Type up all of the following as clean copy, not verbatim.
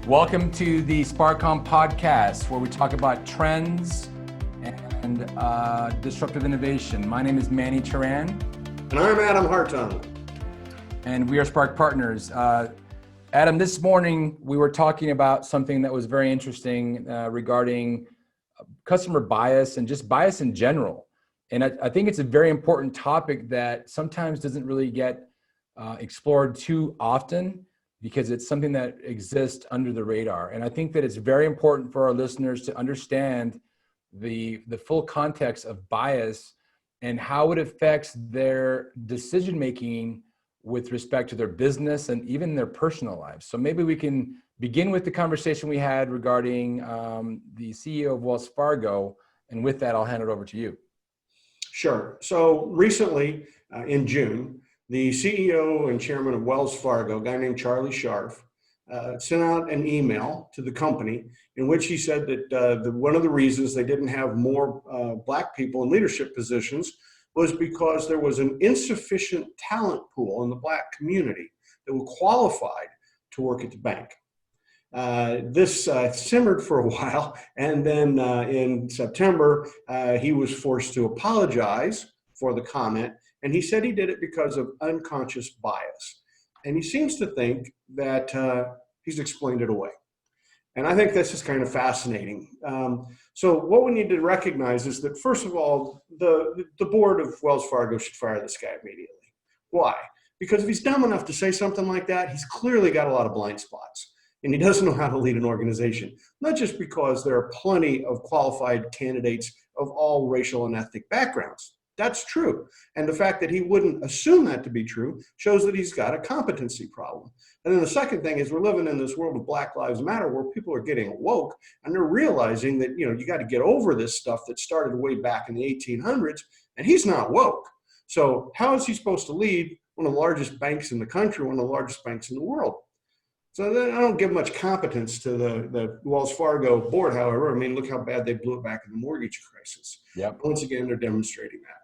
Welcome to the SparkCom podcast, where we talk about trends and disruptive innovation. My name is Manny Turan. And I'm Adam Hartung. And we are Spark Partners. Adam, this morning we were talking about something that was very interesting regarding customer bias and just bias in general. And I think it's a very important topic that sometimes doesn't really get explored too often, because it's something that exists under the radar. And I think that it's very important for our listeners to understand the full context of bias and how it affects their decision-making with respect to their business and even their personal lives. So maybe we can begin with the conversation we had regarding the CEO of Wells Fargo. And with that, I'll hand it over to you. Sure. So recently, in June, the CEO and chairman of Wells Fargo, a guy named Charlie Sharf, sent out an email to the company in which he said that one of the reasons they didn't have more Black people in leadership positions was because there was an insufficient talent pool in the Black community that were qualified to work at the bank. This simmered for a while, and then in September, he was forced to apologize for the comment. And he said he did it because of unconscious bias. And he seems to think that he's explained it away. And I think this is kind of fascinating. So what we need to recognize is that, first of all, the board of Wells Fargo should fire this guy immediately. Why? Because if he's dumb enough to say something like that, he's clearly got a lot of blind spots. And he doesn't know how to lead an organization, not just because there are plenty of qualified candidates of all racial and ethnic backgrounds. That's true. And the fact that he wouldn't assume that to be true shows that he's got a competency problem. And then the second thing is, we're living in this world of Black Lives Matter where people are getting woke and they're realizing that, you got to get over this stuff that started way back in the 1800s, and he's not woke. So how is he supposed to lead one of the largest banks in the country, one of the largest banks in the world? So then I don't give much competence to the Wells Fargo board, however. I mean, look how bad they blew it back in the mortgage crisis. Yep. Once again, they're demonstrating that.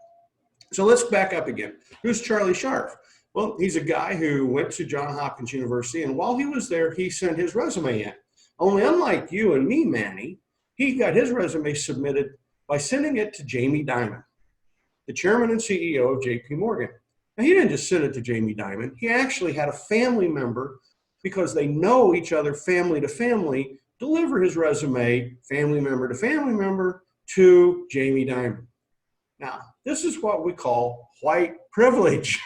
So let's back up again. Who's Charlie Sharf? Well, he's a guy who went to Johns Hopkins University, and while he was there, he sent his resume in. Only unlike you and me, Manny, he got his resume submitted by sending it to Jamie Dimon, the chairman and CEO of JP Morgan. Now, he didn't just send it to Jamie Dimon. He actually had a family member, because they know each other family to family, deliver his resume, family member to family member, to Jamie Dimon. Now, this is what we call white privilege.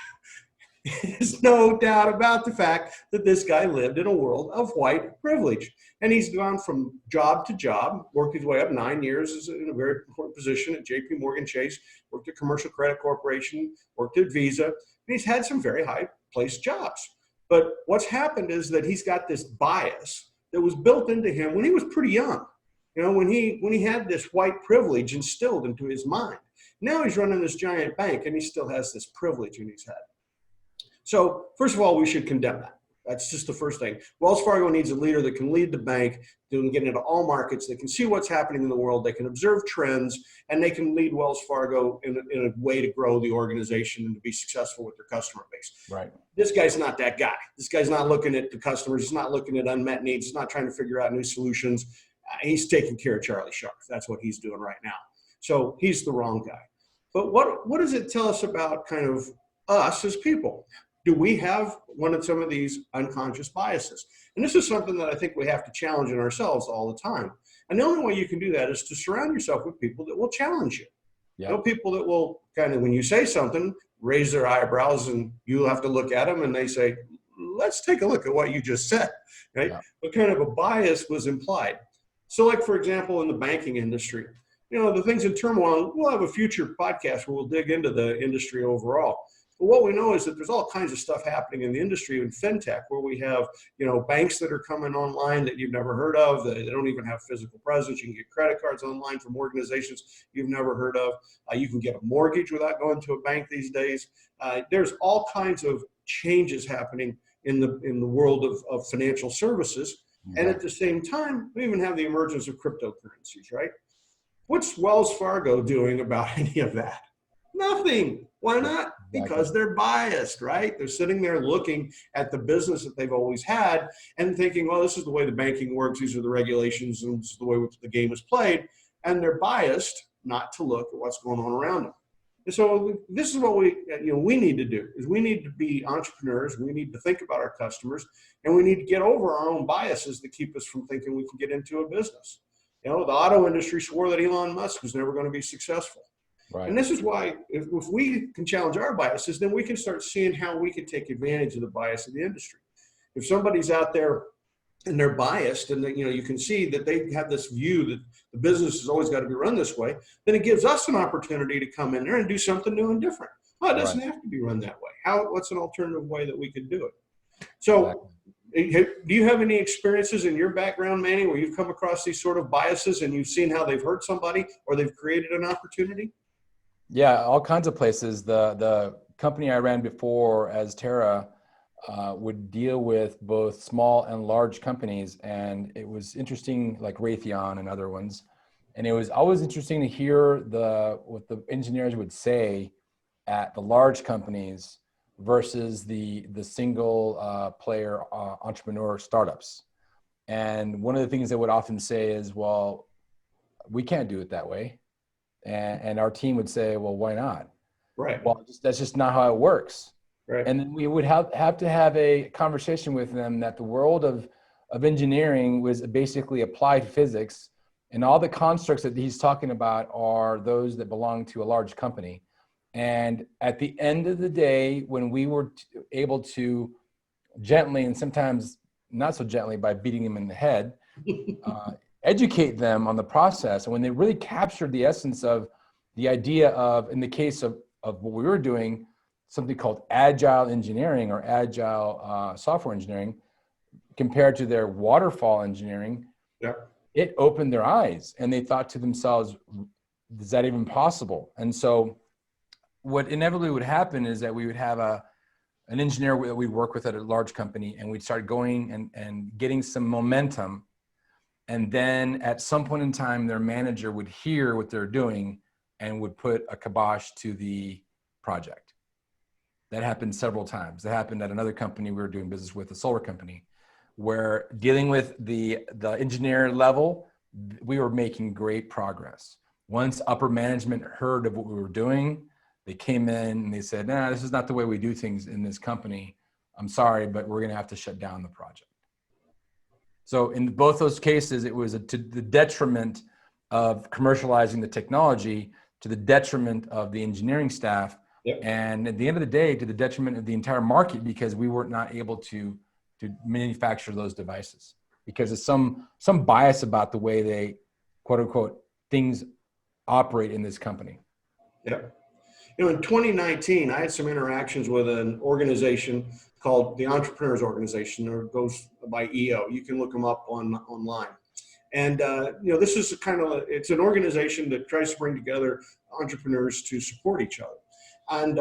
There's no doubt about the fact that this guy lived in a world of white privilege. And he's gone from job to job, worked his way up 9 years as in a very important position at JP Morgan Chase, worked at Commercial Credit Corporation, worked at Visa, and he's had some very high-placed jobs. But what's happened is that he's got this bias that was built into him when he was pretty young. When he had this white privilege instilled into his mind. Now he's running this giant bank and he still has this privilege in his head. So first of all, we should condemn that. That's just the first thing. Wells Fargo needs a leader that can lead the bank, that can get into all markets, that can see what's happening in the world, they can observe trends, and they can lead Wells Fargo in a way to grow the organization and to be successful with their customer base. Right. This guy's not that guy. This guy's not looking at the customers. He's not looking at unmet needs. He's not trying to figure out new solutions. He's taking care of Charlie Sharf. That's what he's doing right now. So he's the wrong guy. But what does it tell us about kind of us as people? Do we have one of some of these unconscious biases? And this is something that I think we have to challenge in ourselves all the time. And the only way you can do that is to surround yourself with people that will challenge you. Yep. People that will kind of, when you say something, raise their eyebrows and you'll have to look at them and they say, let's take a look at what you just said, right? Yeah. What kind of a bias was implied? So like, for example, in the banking industry, the things in turmoil, we'll have a future podcast where we'll dig into the industry overall. But what we know is that there's all kinds of stuff happening in the industry in fintech where we have, banks that are coming online that you've never heard of. They don't even have physical presence. You can get credit cards online from organizations you've never heard of. You can get a mortgage without going to a bank these days. There's all kinds of changes happening in the world of financial services. Mm-hmm. And at the same time, we even have the emergence of cryptocurrencies, right? What's Wells Fargo doing about any of that? Nothing. Why not? Because they're biased, right? They're sitting there looking at the business that they've always had and thinking, well, this is the way the banking works. These are the regulations and this is the way the game is played. And they're biased not to look at what's going on around them. And so this is what we need to do is we need to be entrepreneurs. We need to think about our customers, and we need to get over our own biases that keep us from thinking we can get into a business. The auto industry swore that Elon Musk was never going to be successful. Right. And this is why if we can challenge our biases, then we can start seeing how we can take advantage of the bias of the industry. If somebody's out there and they're biased and you can see that they have this view that the business has always got to be run this way, then it gives us an opportunity to come in there and do something new and different. Oh, it doesn't have to be run that way. What's an alternative way that we could do it? So do you have any experiences in your background, Manny, where you've come across these sort of biases and you've seen how they've hurt somebody or they've created an opportunity? Yeah, all kinds of places. The company I ran before as Terra would deal with both small and large companies, and it was interesting, like Raytheon and other ones. And it was always interesting to hear what the engineers would say at the large companies versus the single player entrepreneur startups. And one of the things they would often say is, well, we can't do it that way. And our team would say, well, why not? Right. Well, that's just not how it works. Right. And then we would have to have a conversation with them that the world of engineering was basically applied physics, and all the constructs that he's talking about are those that belong to a large company. And at the end of the day, when we were able to gently, and sometimes not so gently by beating them in the head, educate them on the process, and when they really captured the essence of the idea of, in the case of what we were doing, something called agile engineering or agile software engineering compared to their waterfall engineering, it opened their eyes and they thought to themselves, is that even possible? And so what inevitably would happen is that we would have an engineer that we'd work with at a large company, and we'd start going and getting some momentum. And then at some point in time, their manager would hear what they're doing and would put a kibosh to the project. That happened several times. That happened at another company we were doing business with, a solar company, where dealing with the engineer level, we were making great progress. Once upper management heard of what we were doing, they came in and they said, nah, this is not the way we do things in this company. I'm sorry, but we're gonna have to shut down the project. So in both those cases, it was to the detriment of commercializing the technology, to the detriment of the engineering staff, and at the end of the day, to the detriment of the entire market, because we were not able to manufacture those devices because of some bias about the way they, quote unquote, things operate in this company. Yeah. In 2019, I had some interactions with an organization called the Entrepreneurs Organization, or goes by EO. You can look them up online. And, this is it's an organization that tries to bring together entrepreneurs to support each other. And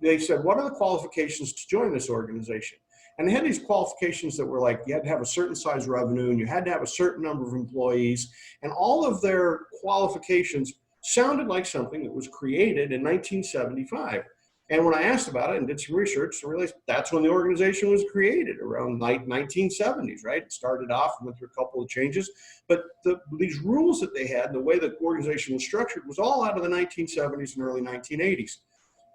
they said, what are the qualifications to join this organization? And they had these qualifications that were like, you had to have a certain size revenue and you had to have a certain number of employees. And all of their qualifications sounded like something that was created in 1975. And when I asked about it and did some research, I realized that's when the organization was created, around like 1970s, right? It started off and went through a couple of changes, but these rules that they had, the way the organization was structured, was all out of the 1970s and early 1980s.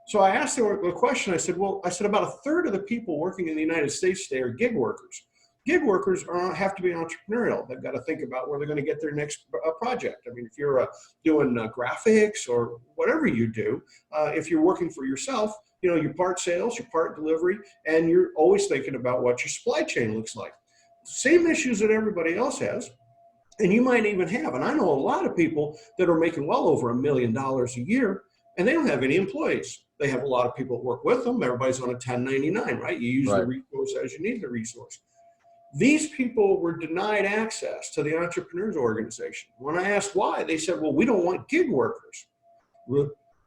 So I asked the question, I said, about a third of the people working in the United States today are gig workers. Gig workers have to be entrepreneurial. They've got to think about where they're going to get their next project. I mean, if you're doing graphics or whatever you do, if you're working for yourself, your part sales, your part delivery, and you're always thinking about what your supply chain looks like. Same issues that everybody else has. And you might even have, and I know a lot of people that are making well over $1 million a year, and they don't have any employees. They have a lot of people that work with them. Everybody's on a 1099, right? You use the resource as you need the resource. These people were denied access to the Entrepreneurs Organization. When I asked why, they said, well, we don't want gig workers.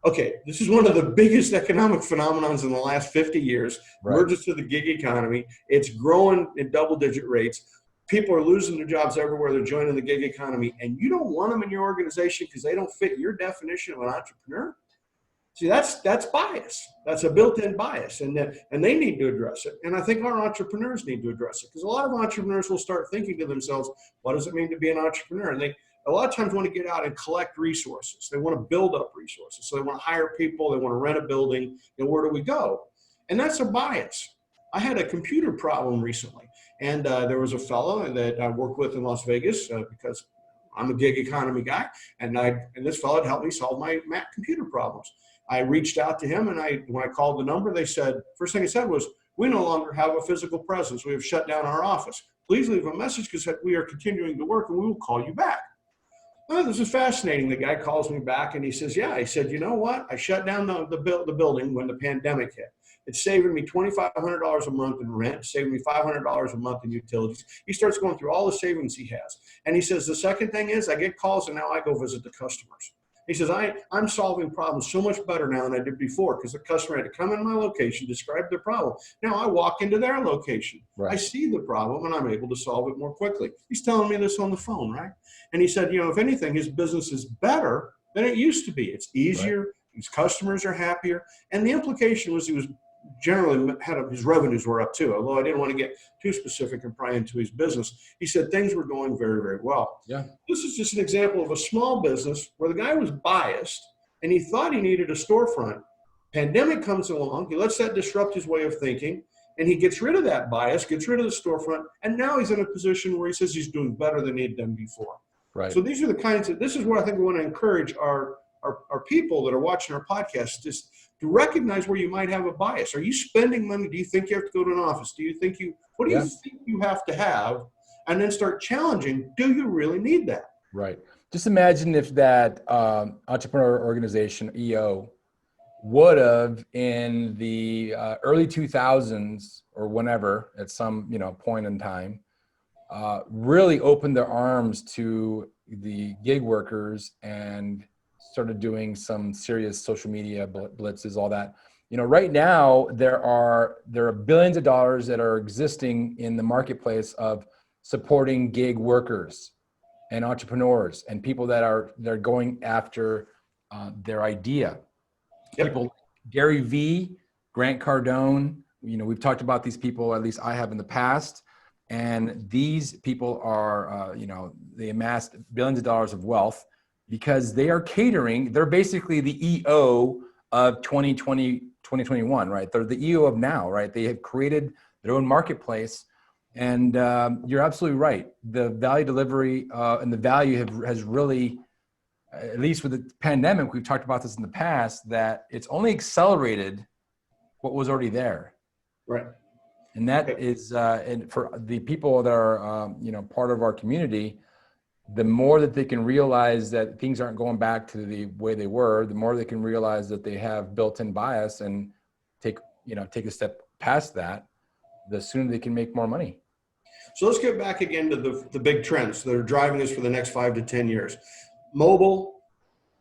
Okay, this is one of the biggest economic phenomenons in the last 50 years, emergence of the gig economy. It's growing in double-digit rates. People are losing their jobs everywhere. They're joining the gig economy, and you don't want them in your organization because they don't fit your definition of an entrepreneur? See, that's bias. That's a built-in bias, and they need to address it. And I think our entrepreneurs need to address it, because a lot of entrepreneurs will start thinking to themselves, "What does it mean to be an entrepreneur?" And they a lot of times want to get out and collect resources. They want to build up resources, so they want to hire people. They want to rent a building. And where do we go? And that's a bias. I had a computer problem recently, and there was a fellow that I worked with in Las Vegas because I'm a gig economy guy, and this fellow had helped me solve my Mac computer problems. I reached out to him, and when I called the number, they said, first thing they said was, "We no longer have a physical presence. We have shut down our office. Please leave a message because we are continuing to work, and we will call you back." Oh, this is fascinating. The guy calls me back, and he says, "Yeah." He said, "You know what? I shut down the building when the pandemic hit. It's saving me $2,500 a month in rent, saving me $500 a month in utilities." He starts going through all the savings he has. And he says, "The second thing is I get calls, and now I go visit the customers." He says, I'm solving problems so much better now than I did before, because the customer had to come in my location, describe their problem. Now I walk into their location. Right. I see the problem, and I'm able to solve it more quickly. He's telling me this on the phone, right? And he said, if anything, his business is better than it used to be. It's easier. Right. His customers are happier. And the implication was he was generally his revenues were up too, although I didn't want to get too specific and pry into his business. He said things were going very, very well. Yeah. This is just an example of a small business where the guy was biased and he thought he needed a storefront. Pandemic comes along, he lets that disrupt his way of thinking, and he gets rid of that bias, gets rid of the storefront, and now he's in a position where he says he's doing better than he had done before. Right. So these are this is what I think we want to encourage our people that are watching our podcast, just to recognize where you might have a bias. Are you spending money? Do you think you have to go to an office? What do you think you have to have? And then start challenging, do you really need that? Right. Just imagine if that entrepreneur organization, EO, would have in the early 2000s or whenever, at some point in time, really opened their arms to the gig workers and started doing some serious social media blitzes, all that. Right now there are billions of dollars that are existing in the marketplace of supporting gig workers and entrepreneurs and people they're going after their idea. Yep. People like Gary V, Grant Cardone, we've talked about these people, at least I have in the past. And these people are, they amassed billions of dollars of wealth because they are catering. They're basically the EO of 2020, 2021, right? They're the EO of now, right? They have created their own marketplace. And you're absolutely right. The value delivery and the value has really, at least with the pandemic, we've talked about this in the past, that it's only accelerated what was already there. Right. And that is, and for the people that are, part of our community, the more that they can realize that things aren't going back to the way they were, the more they can realize that they have built-in bias and take a step past that, the sooner they can make more money. So let's get back again to the big trends that are driving us for the next 5 to 10 years. Mobile,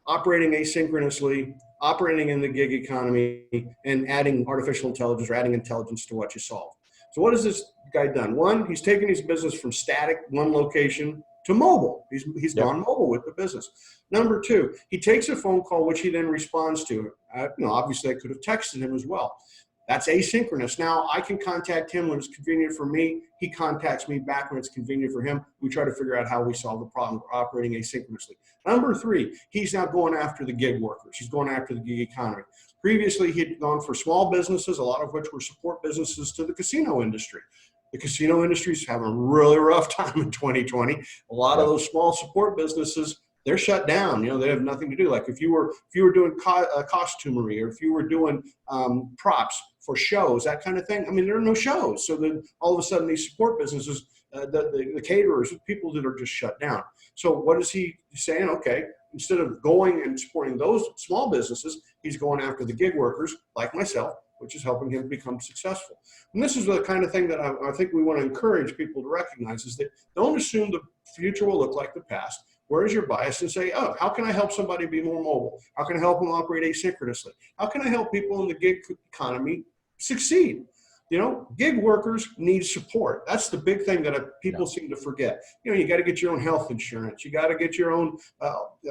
operating asynchronously, operating in the gig economy, and adding artificial intelligence or adding intelligence to what you solve. So what has this guy done? One, he's taken his business from static, one location, to mobile. He's gone mobile with the business. Number two, he takes a phone call, which he then responds to. Obviously I could have texted him as well. That's asynchronous. Now I can contact him when it's convenient for me. He contacts me back when it's convenient for him. We try to figure out how we solve the problem. We're operating asynchronously. Number three, he's now going after the gig workers. He's going after the gig economy. Previously, he'd gone for small businesses, a lot of which were support businesses to the casino industry. The casino industry is having a really rough time in 2020. A lot of those small support businesses, they're shut down. They have nothing to do. Like if you were doing costumery, or if you were doing props for shows, that kind of thing. There are no shows. So then all of a sudden these support businesses, the caterers, people that are just shut down. So what is he saying? Okay, instead of going and supporting those small businesses, he's going after the gig workers like myself, which is helping him become successful. And this is the kind of thing that I think we want to encourage people to recognize, is that don't assume the future will look like the past. Where is your bias? And say, how can I help somebody be more mobile? How can I help them operate asynchronously? How can I help people in the gig economy succeed? gig workers need support. That's the big thing that people seem to forget. You got to get your own health insurance. You got to get your own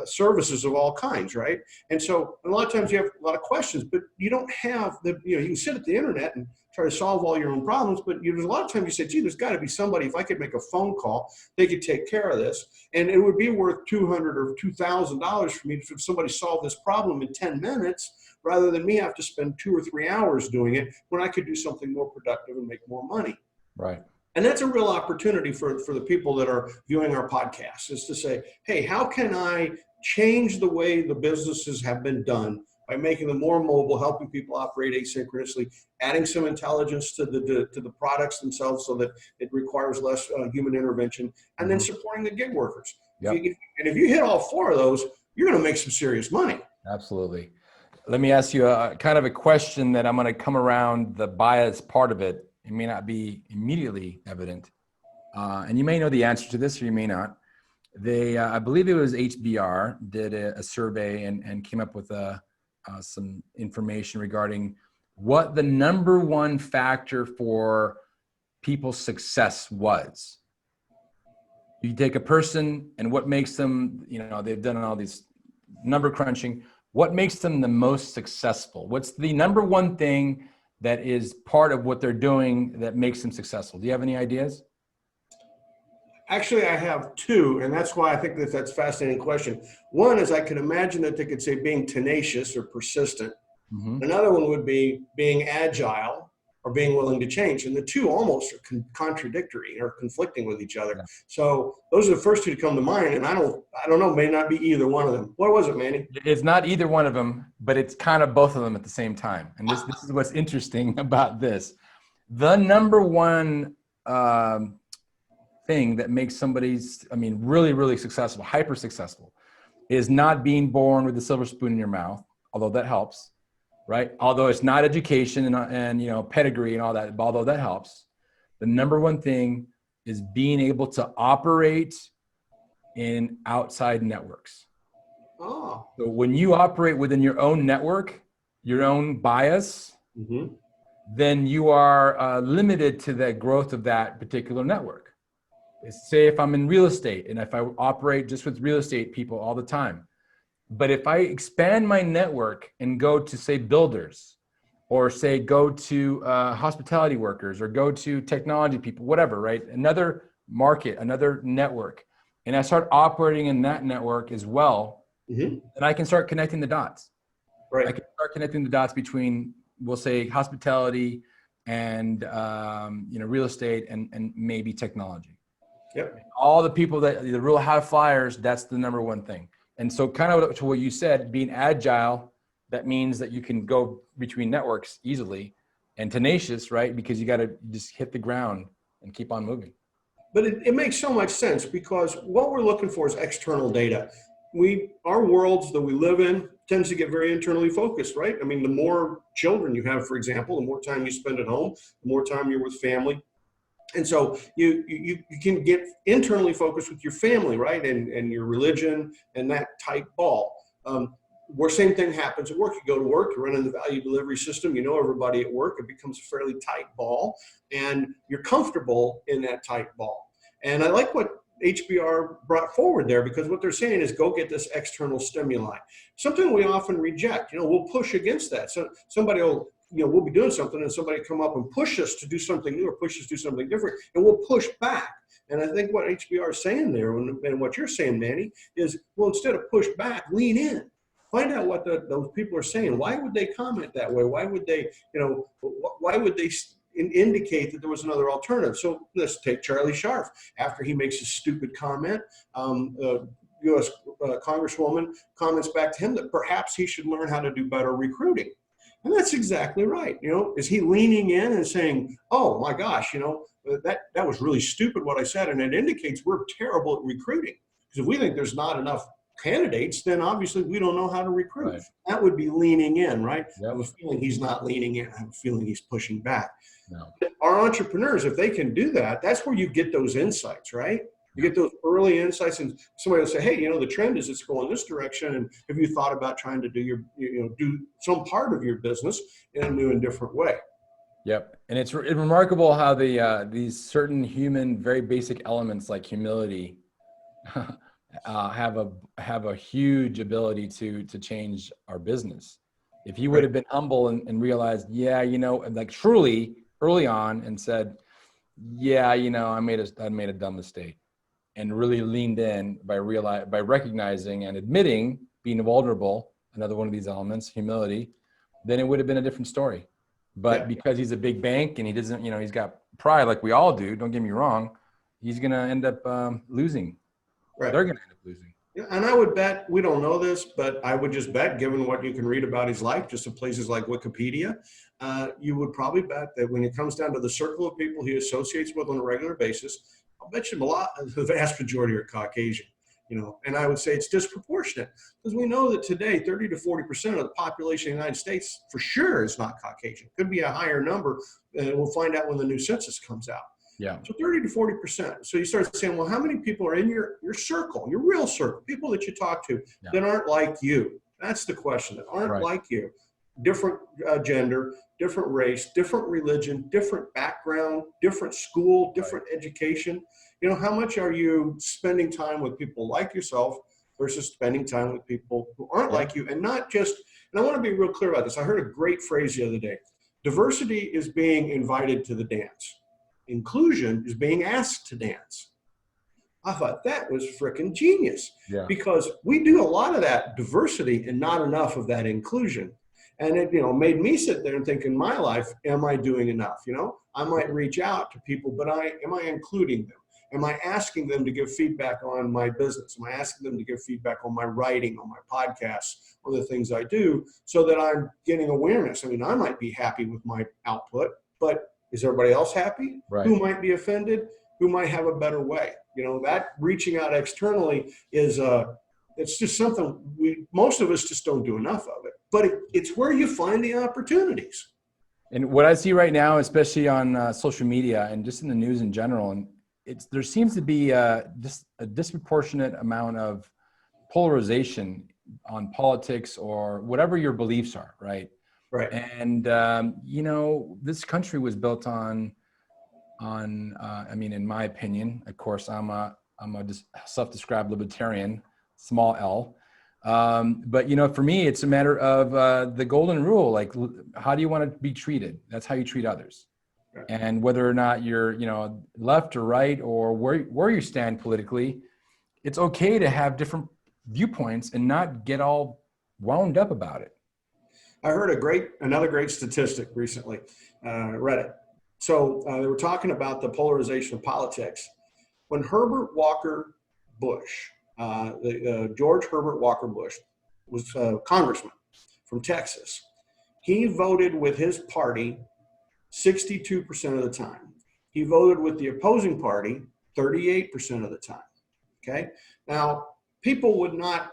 services of all kinds, right? And so a lot of times you have a lot of questions, but you don't have you can sit at the internet and try to solve all your own problems, but there's a lot of times you say, gee, there's got to be somebody, if I could make a phone call, they could take care of this. And it would be worth $200 or $2,000 for me if somebody solved this problem in 10 minutes, rather than me have to spend 2 or 3 hours doing it when I could do something more productive and make more money. Right. And that's a real opportunity for the people that are viewing our podcast, is to say, hey, how can I change the way the businesses have been done by making them more mobile, helping people operate asynchronously, adding some intelligence to the products themselves so that it requires less human intervention, and then supporting the gig workers. Yep. And if you hit all 4 of those, you're going to make some serious money. Absolutely. Let me ask you a kind of a question that I'm going to come around the bias part of it. It may not be immediately evident. And you may know the answer to this, or you may not. I believe it was HBR, did a survey and came up with some information regarding what the number one factor for people's success was. You take a person and what makes them, they've done all these number crunching. What makes them the most successful? What's the number one thing that is part of what they're doing that makes them successful? Do you have any ideas? Actually, I have 2, and that's why I think that's a fascinating question. One is I can imagine that they could say being tenacious or persistent. Another one would be being agile or being willing to change. And the 2 almost are contradictory or conflicting with each other. Yeah. So those are the first 2 to come to mind. And I don't know, may not be either one of them. What was it, Manny? It's not either one of them, but it's kind of both of them at the same time. And this is what's interesting about this. The number one thing that makes somebody's, really, really successful, hyper successful, is not being born with a silver spoon in your mouth, although that helps. Right? Although it's not education and pedigree and all that, although that helps, the number one thing is being able to operate in outside networks. Oh. So when you operate within your own network, your own bias, then you are limited to the growth of that particular network. Say if I'm in real estate and if I operate just with real estate people all the time, but if I expand my network and go to, say, builders, or say go to hospitality workers, or go to technology people, whatever, right? Another market, another network, and I start operating in that network as well, then I can start connecting the dots. Right. I can start connecting the dots between, we'll say, hospitality and real estate and maybe technology. Yep. All the people the real high flyers, that's the number one thing. And so kind of to what you said, being agile, that means that you can go between networks easily, and tenacious, right? Because you got to just hit the ground and keep on moving. But it makes so much sense, because what we're looking for is external data. Our worlds that we live in tends to get very internally focused, right? The more children you have, for example, the more time you spend at home, the more time you're with family. And so you can get internally focused with your family, right? And your religion and that tight ball. Where same thing happens at work. You go to work, you're running the value delivery system, you know everybody at work, it becomes a fairly tight ball, and you're comfortable in that tight ball. And I like what HBR brought forward there, because what they're saying is go get this external stimuli. Something we often reject. We'll push against that. So somebody will, we'll be doing something and somebody come up and push us to do something new or push us to do something different, and we'll push back. And I think what HBR is saying there, and what you're saying, Manny, is, well, instead of push back, lean in. Find out what those people are saying. Why would they comment that way? Why would they, indicate that there was another alternative? So let's take Charlie Sharf. After he makes his stupid comment, U.S. Congresswoman comments back to him that perhaps he should learn how to do better recruiting. And that's exactly right. Is he leaning in and saying, oh my gosh, that was really stupid what I said, and it indicates we're terrible at recruiting. Because if we think there's not enough candidates, then obviously we don't know how to recruit. Right. That would be leaning in, right? Yep. I have a feeling he's not leaning in. I have a feeling he's pushing back. No. Our entrepreneurs, if they can do that, that's where you get those insights, right? You get those early insights, and somebody will say, hey, the trend is it's going this direction, and have you thought about trying to do do some part of your business in a new and different way? Yep. And it's remarkable how these certain human, very basic elements like humility have a huge ability to change our business. If he would Right. have been humble and realized, yeah, and like truly early on and said, yeah, I made a dumb mistake, and really leaned in by recognizing and admitting being vulnerable, another one of these elements, humility, then it would have been a different story. But Yeah. because he's a big bank and he doesn't, he's got pride like we all do, don't get me wrong, he's going to end up losing. Right. They're going to end up losing. Yeah, and I would bet, we don't know this, but I would just bet, given what you can read about his life, just in places like Wikipedia, you would probably bet that when it comes down to the circle of people he associates with on a regular basis, I'll bet you a lot, the vast majority are Caucasian, and I would say it's disproportionate because we know that today 30 to 40% of the population of the United States for sure is not Caucasian. Could be a higher number, and we'll find out when the new census comes out. Yeah. So 30 to 40%. So you start saying, well, how many people are in your circle, your real circle, people that you talk to that aren't like you? That's the question, that aren't like you. Different gender, different race, different religion, different background, different school, different education. How much are you spending time with people like yourself versus spending time with people who aren't like you? And not just, and I want to be real clear about this. I heard a great phrase the other day. Diversity is being invited to the dance. Inclusion is being asked to dance. I thought that was freaking genius because we do a lot of that diversity and not enough of that inclusion. And it, made me sit there and think in my life, am I doing enough? I might reach out to people, but am I including them? Am I asking them to give feedback on my business? Am I asking them to give feedback on my writing, on my podcasts, on the things I do so that I'm getting awareness? I mean, I might be happy with my output, but is everybody else happy? Right. Who might be offended? Who might have a better way? That reaching out externally is it's just something most of us just don't do enough of it. But it's where you find the opportunities. And what I see right now, especially on social media and just in the news in general, and there seems to be just a disproportionate amount of polarization on politics or whatever your beliefs are, right? Right. And this country was built on I mean, in my opinion, of course, I'm a just self-described libertarian, small L. But for me, it's a matter of the golden rule. Like, how do you want to be treated? That's how you treat others. Right. And whether or not you're, left or right or where you stand politically, it's okay to have different viewpoints and not get all wound up about it. I heard another great statistic recently, read it. So they were talking about the polarization of politics. When Herbert Walker Bush, George Herbert Walker Bush was a congressman from Texas, he voted with his party 62% of the time. He voted with the opposing party 38% of the time. Okay. Now,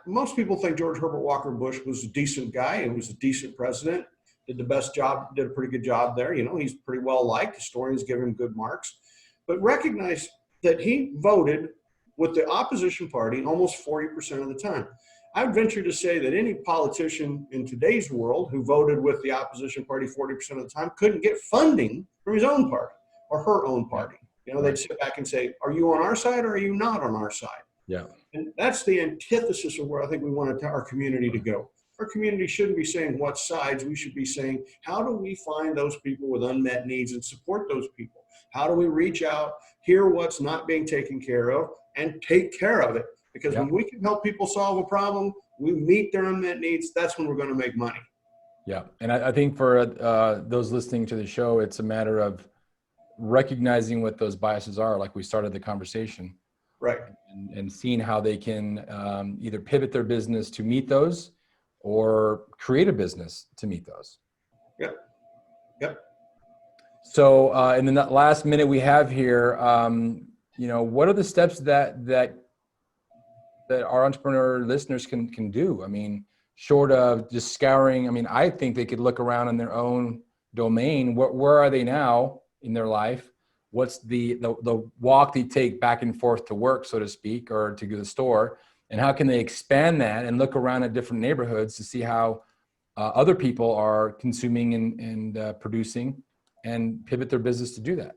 most people think George Herbert Walker Bush was a decent guy and was a decent president, did a pretty good job there. He's pretty well liked. Historians give him good marks, but recognize that he voted with the opposition party almost 40% of the time. I would venture to say that any politician in today's world who voted with the opposition party 40% of the time couldn't get funding from his own party or her own party. They'd sit back and say, are you on our side or are you not on our side? Yeah. And that's the antithesis of where I think we want our community to go. Our community shouldn't be saying what sides. We should be saying, how do we find those people with unmet needs and support those people? How do we reach out, hear what's not being taken care of, and take care of it? Because when we can help people solve a problem, we meet their unmet needs, that's when we're going to make money. Yeah. And I think for those listening to the show, it's a matter of recognizing what those biases are, like we started the conversation. Right. And seeing how they can either pivot their business to meet those or create a business to meet those. Yep. Yep. So in the last minute we have here, what are the steps that our entrepreneur listeners can do? I mean, short of just scouring, I mean, I think they could look around in their own domain. Where are they now in their life? What's the walk they take back and forth to work, so to speak, or to the store? And how can they expand that and look around at different neighborhoods to see how other people are consuming and producing, and pivot their business to do that.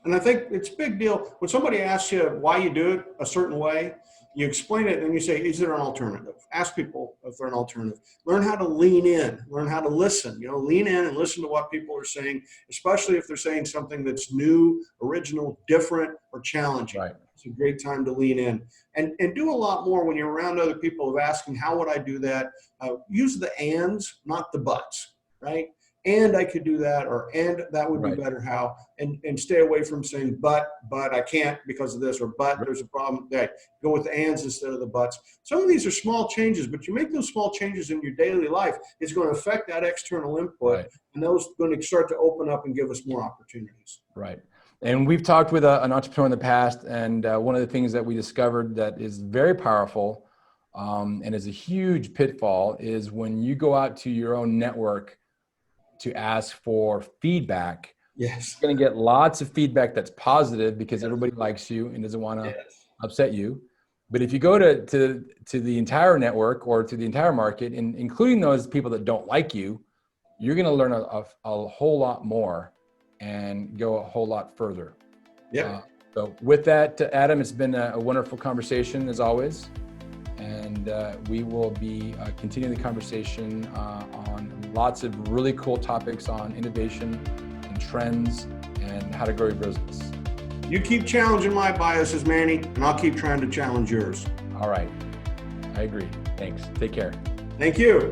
And I think it's a big deal. When somebody asks you why you do it a certain way, you explain it and you say, is there an alternative? Ask people if they're an alternative. Learn how to lean in, learn how to listen, lean in and listen to what people are saying, especially if they're saying something that's new, original, different, or challenging. Right. It's a great time to lean in and do a lot more when you're around other people of asking, how would I do that? Use the ands, not the buts, right? And I could do that, and that would be better how, and stay away from saying, but I can't because of this, or but there's a problem. Go with the ands instead of the buts. Some of these are small changes, but you make those small changes in your daily life, it's going to affect that external input, and those are going to start to open up and give us more opportunities. Right. And we've talked with an entrepreneur in the past, and one of the things that we discovered that is very powerful and is a huge pitfall is when you go out to your own network to ask for feedback. Yes. You're going to get lots of feedback that's positive because everybody likes you and doesn't want to upset you. But if you go to the entire network or to the entire market, and including those people that don't like you, you're going to learn a whole lot more and go a whole lot further. Yeah. So with that, Adam, it's been a wonderful conversation as always. And we will be continuing the conversation on lots of really cool topics on innovation and trends and how to grow your business. You keep challenging my biases, Manny, and I'll keep trying to challenge yours. All right. I agree. Thanks. Take care. Thank you.